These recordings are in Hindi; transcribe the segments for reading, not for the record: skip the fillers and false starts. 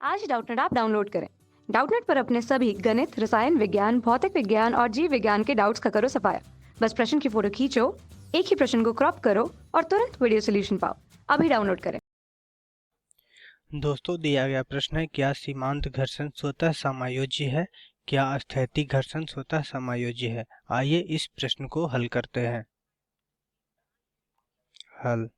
आज ही डाउटनेट ऐप डाउनलोड करें। डाउटनेट पर अपने सभी गणित, रसायन विज्ञान, भौतिक विज्ञान और जीव विज्ञान के डाउट्स का करो सफाया। बस प्रश्न की फोटो खींचो, एक ही प्रश्न को क्रॉप करो और तुरंत वीडियो सोल्यूशन पाओ। अभी डाउनलोड करें। दोस्तों, दिया गया प्रश्न है, क्या सीमांत घर्षण स्वतः समायोज्य है? क्या स्थैतिक घर्षण स्वतः समायोज्य है? आइए इस प्रश्न को हल करते हैं। हल।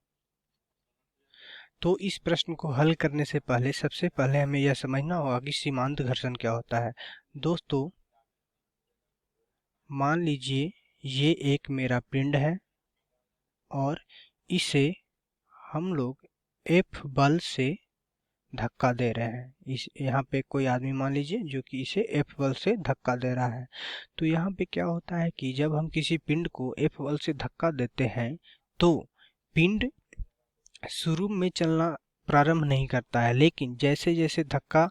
तो इस प्रश्न को हल करने से पहले सबसे पहले हमें यह समझना होगा कि सीमांत घर्षण क्या होता है। दोस्तों, मान लीजिए ये एक मेरा पिंड है और इसे हम लोग F बल से धक्का दे रहे हैं। इस यहाँ पे कोई आदमी मान लीजिए जो कि इसे F बल से धक्का दे रहा है। तो यहाँ पे क्या होता है कि जब हम किसी पिंड को F बल से धक्का देते हैं तो पिंड शुरू में चलना प्रारंभ नहीं करता है, लेकिन जैसे जैसे धक्का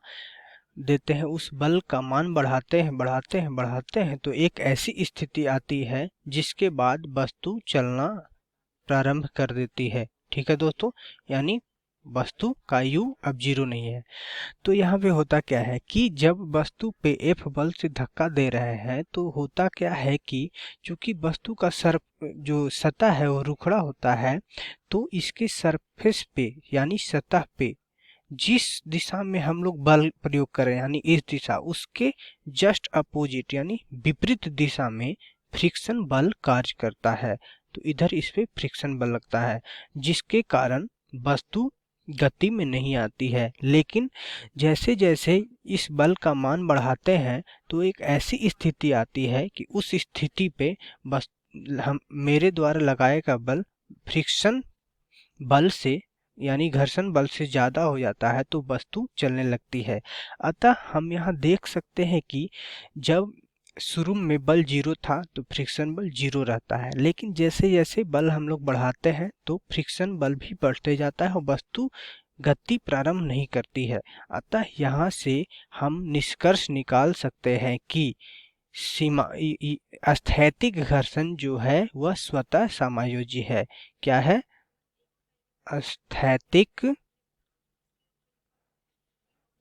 देते हैं उस बल का मान बढ़ाते हैं तो एक ऐसी स्थिति आती है जिसके बाद वस्तु चलना प्रारंभ कर देती है। ठीक है दोस्तों, यानी वस्तु का यू अब 0 नहीं है। तो यहाँ पे होता क्या है कि जब वस्तु पे F बल से धक्का दे रहे हैं तो होता क्या है कि चूंकि वस्तु का जो सतह है वो रुखड़ा होता है, तो इसके सरफेस पे यानी सतह पे जिस दिशा में हम लोग बल प्रयोग कर रहे हैं यानी इस दिशा, उसके जस्ट अपोजिट यानी विपरीत दिशा में फ्रिक्शन बल कार्य करता है। तो इधर इस पे फ्रिक्शन बल लगता है जिसके कारण वस्तु गति में नहीं आती है। लेकिन जैसे जैसे इस बल का मान बढ़ाते हैं तो एक ऐसी स्थिति आती है कि उस स्थिति पे बस हम मेरे द्वारा लगाए का बल फ्रिक्शन बल से यानी घर्षण बल से ज्यादा हो जाता है तो वस्तु चलने लगती है। अतः हम यहाँ देख सकते हैं कि जब शुरू में बल 0 था तो फ्रिक्शन बल 0 रहता है, लेकिन जैसे जैसे बल हम लोग बढ़ाते हैं तो फ्रिक्शन बल भी बढ़ते जाता है और वस्तु गति प्रारंभ नहीं करती है। अतः यहाँ से हम निष्कर्ष निकाल सकते हैं कि स्थैतिक घर्षण जो है वह स्वतः समायोज्य है। क्या है? स्थैतिक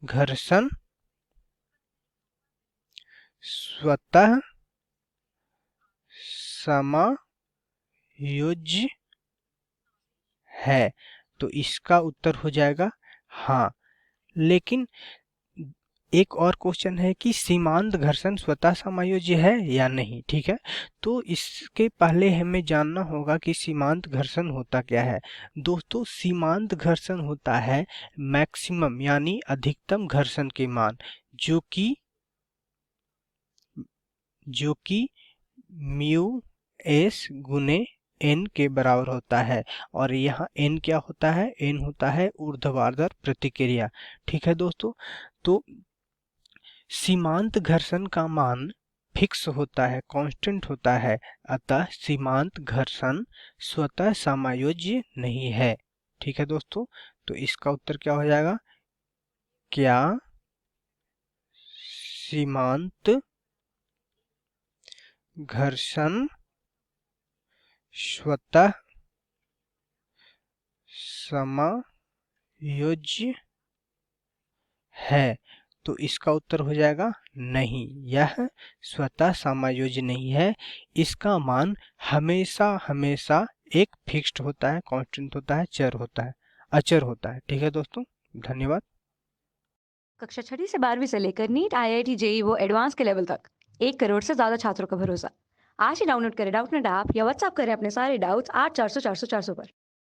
घर्षण स्वतः समायोज्य है। तो इसका उत्तर हो जाएगा हाँ। लेकिन एक और क्वेश्चन है कि सीमांत घर्षण स्वतः समायोज्य है या नहीं। ठीक है, तो इसके पहले हमें जानना होगा कि सीमांत घर्षण होता क्या है। दोस्तों, सीमांत घर्षण होता है मैक्सिमम यानी अधिकतम घर्षण के मान जो कि म्यू एस गुने एन के बराबर होता है। और यहाँ एन क्या होता है? एन होता है ऊर्ध्वाधर प्रतिक्रिया। ठीक है दोस्तों, तो सीमांत घर्षण का मान फिक्स होता है, कांस्टेंट होता है। अतः सीमांत घर्षण स्वतः समायोज्य नहीं है। ठीक है दोस्तों, तो इसका उत्तर क्या हो जाएगा? क्या सीमांत घर्षण स्वतः समायोज्य है? तो इसका उत्तर हो जाएगा नहीं, यह स्वतः समायोज्य नहीं है। इसका मान हमेशा हमेशा एक फिक्स्ड होता है, कांस्टेंट होता है, चर होता है, अचर होता है। ठीक है दोस्तों, धन्यवाद। कक्षा 6 से 12वीं से लेकर नीट, IIT, JEE वो एडवांस के लेवल तक 1 करोड़ से ज्यादा छात्रों का भरोसा। आज ही डाउनलोड करें डाउटनेट ऐप या व्हाट्सएप करें अपने सारे डाउट्स 8400 400 400 पर।